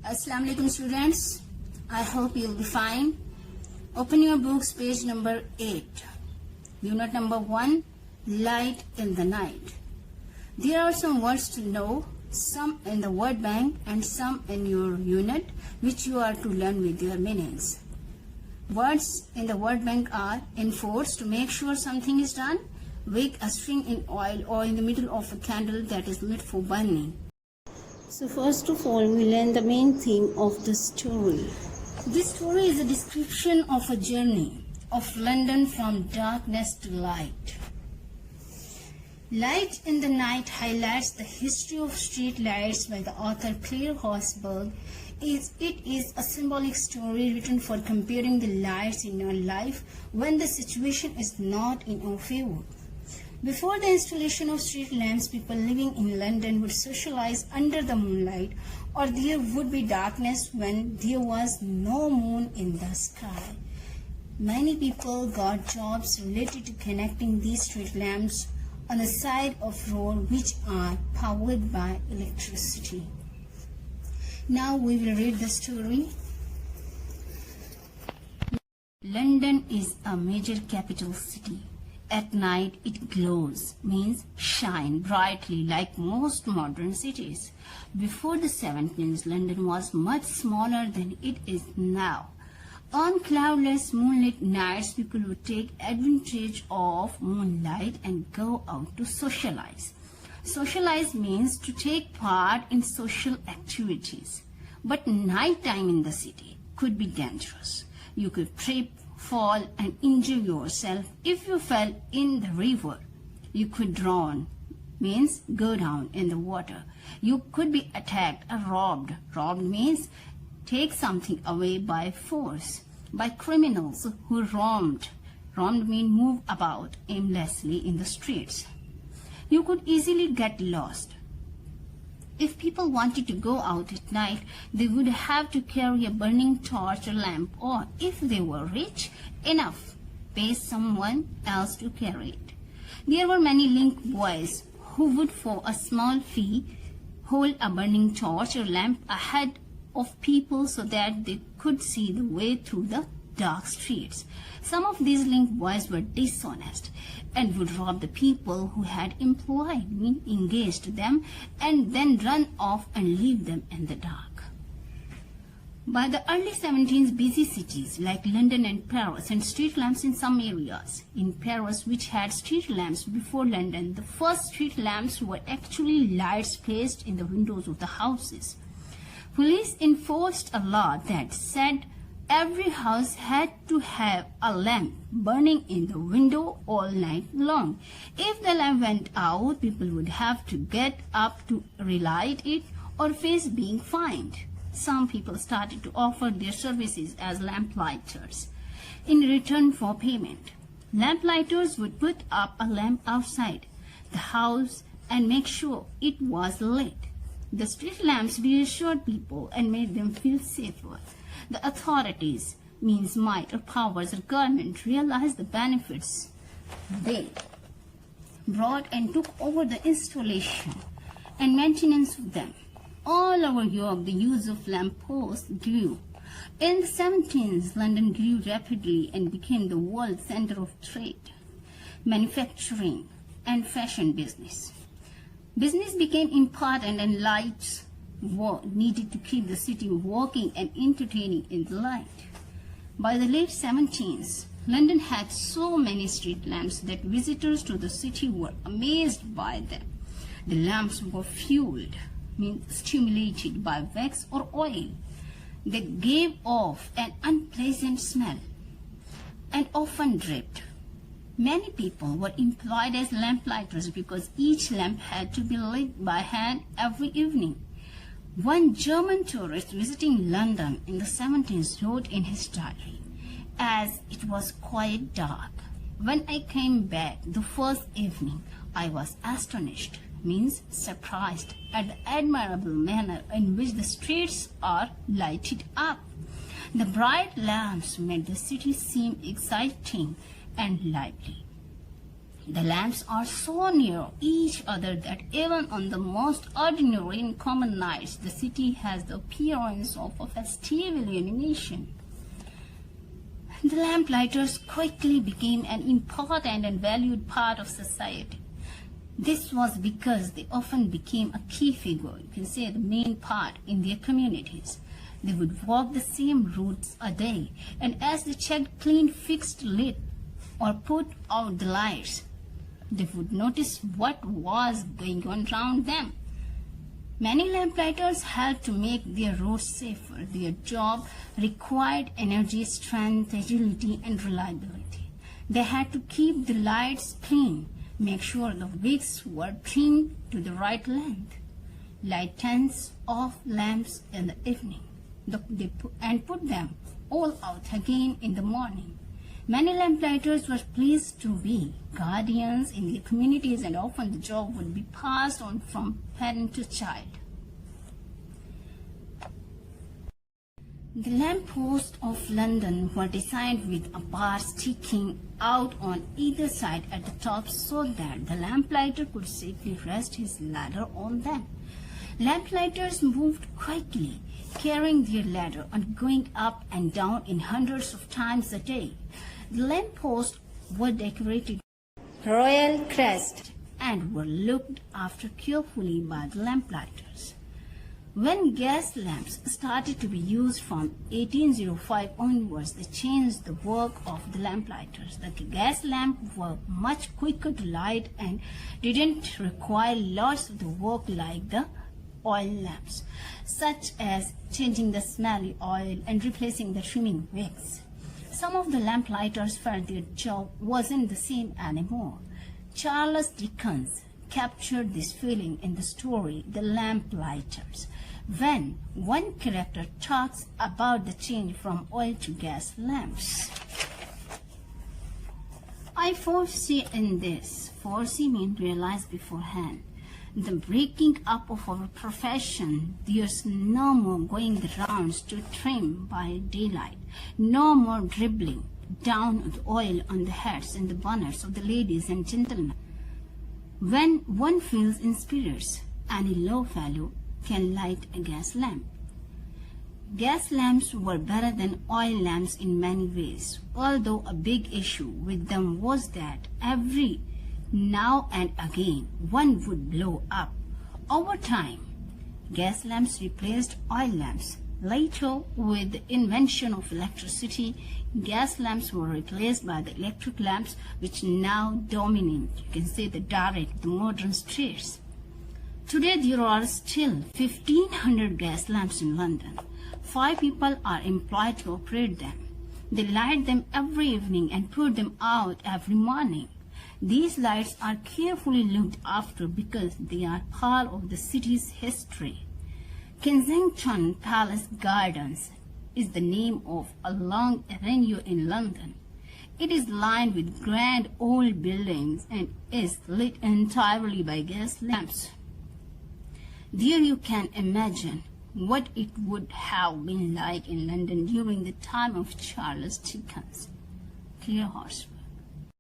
Assalamu alaikum students. I hope you'll be fine. Open your books, page number 8. Unit number 1, Light in the Night. There are some words to know, some in the word bank and some in your unit, which you are to learn with their meanings. Words in the word bank are enforce, to make sure something is done, wick, a string in oil or in the middle of a candle that is lit for burning. So first of all, we learn the main theme of the story. This story is a description of a journey of London from darkness to light. Light in the Night highlights the history of street lights by the author Claire Horsburgh. It is a symbolic story written for comparing the lights in your life when the situation is not in our favor. Before the installation of street lamps, people living in London would socialize under the moonlight, or there would be darkness when there was no moon in the sky. Many people got jobs related to connecting these street lamps on the side of road which are powered by electricity. Now we will read the story. London is a major capital city. At night it glows, means shine brightly like most modern cities. Before the 70s, London was much smaller than it is now. On cloudless moonlit nights, people would take advantage of moonlight and go out to socialize. Socialize means to take part in social activities. But nighttime in the city could be dangerous. You could trip, fall and injure yourself. If you fell in the river, you could drown, means go down in the water. You could be attacked or robbed. Robbed means take something away by force, by criminals who roamed. Roamed means move about aimlessly in the streets. You could easily get lost. If people wanted to go out at night, they would have to carry a burning torch or lamp, or if they were rich enough, pay someone else to carry it. There were many link boys who would, for a small fee, hold a burning torch or lamp ahead of people so that they could see the way through the dark streets. Some of these link boys were dishonest and would rob the people who had engaged them, and then run off and leave them in the dark. By the early 17th, busy cities like London and Paris had street lamps in some areas. In Paris, which had street lamps before London, the first street lamps were actually lights placed in the windows of the houses. Police enforced a law that said every house had to have a lamp burning in the window all night long. If the lamp went out, people would have to get up to relight it or face being fined. Some people started to offer their services as lamplighters in return for payment. Lamplighters would put up a lamp outside the house and make sure it was lit. The street lamps reassured people and made them feel safer. The authorities, means might or powers or government, realized the benefits they brought and took over the installation and maintenance of them. All over Europe, the use of lamp posts grew. In the 17th, London grew rapidly and became the world center of trade, manufacturing, and fashion business. Business became important and lights were needed to keep the city working and entertaining in the light. By the late 17th, London had so many street lamps that visitors to the city were amazed by them. The lamps were fueled, means stimulated by wax or oil. They gave off an unpleasant smell and often dripped. Many people were employed as lamplighters because each lamp had to be lit by hand every evening. One German tourist visiting London in the 17th wrote in his diary, "As it was quite dark, when I came back the first evening, I was astonished," means surprised, at the admirable manner in which the streets are lighted up. The bright lamps made the city seem exciting and lively. The lamps are so near each other that even on the most ordinary and common nights, the city has the appearance of a festive illumination. The lamplighters quickly became an important and valued part of society. This was because they often became a key figure, you can say the main part in their communities. They would walk the same routes a day, and as they checked, cleaned, fixed, lit, or put out the lights, they would notice what was going on around them. Many lamplighters helped to make their roads safer. Their job required energy, strength, agility, and reliability. They had to keep the lights clean, make sure the wicks were trimmed to the right length, light tens of lamps in the evening, and put them all out again in the morning. Many lamplighters were pleased to be guardians in their communities, and often the job would be passed on from parent to child. The lampposts of London were designed with a bar sticking out on either side at the top so that the lamplighter could safely rest his ladder on them. Lamplighters moved quickly, carrying their ladder and going up and down in hundreds of times a day. The lampposts were decorated with royal crest and were looked after carefully by the lamplighters. When gas lamps started to be used from 1805 onwards, they changed the work of the lamplighters. The gas lamps were much quicker to light and didn't require lots of the work like the oil lamps, such as changing the smelly oil and replacing the trimming wicks. Some of the lamplighters felt their job wasn't the same anymore. Charles Dickens captured this feeling in the story The Lamplighters, when one character talks about the change from oil to gas lamps. I foresee in this. Foresee means realize beforehand. The breaking up of our profession. There's no more going the rounds to trim by daylight. No more dribbling down the oil on the heads and the bonnets of the ladies and gentlemen. When one feels in spirits, any low fellow can light a gas lamp. Gas lamps were better than oil lamps in many ways, although a big issue with them was that every now and again one would blow up. Over time, gas lamps replaced oil lamps. Later, with the invention of electricity, gas lamps were replaced by the electric lamps, which now dominate, you can say, the modern streets. Today, there are still 1,500 gas lamps in London. 5 people are employed to operate them. They light them every evening and put them out every morning. These lights are carefully looked after because they are part of the city's history. Kensington Palace Gardens is the name of a long avenue in London. It is lined with grand old buildings and is lit entirely by gas lamps. There you can imagine what it would have been like in London during the time of Charles Dickens. Claire Horsford.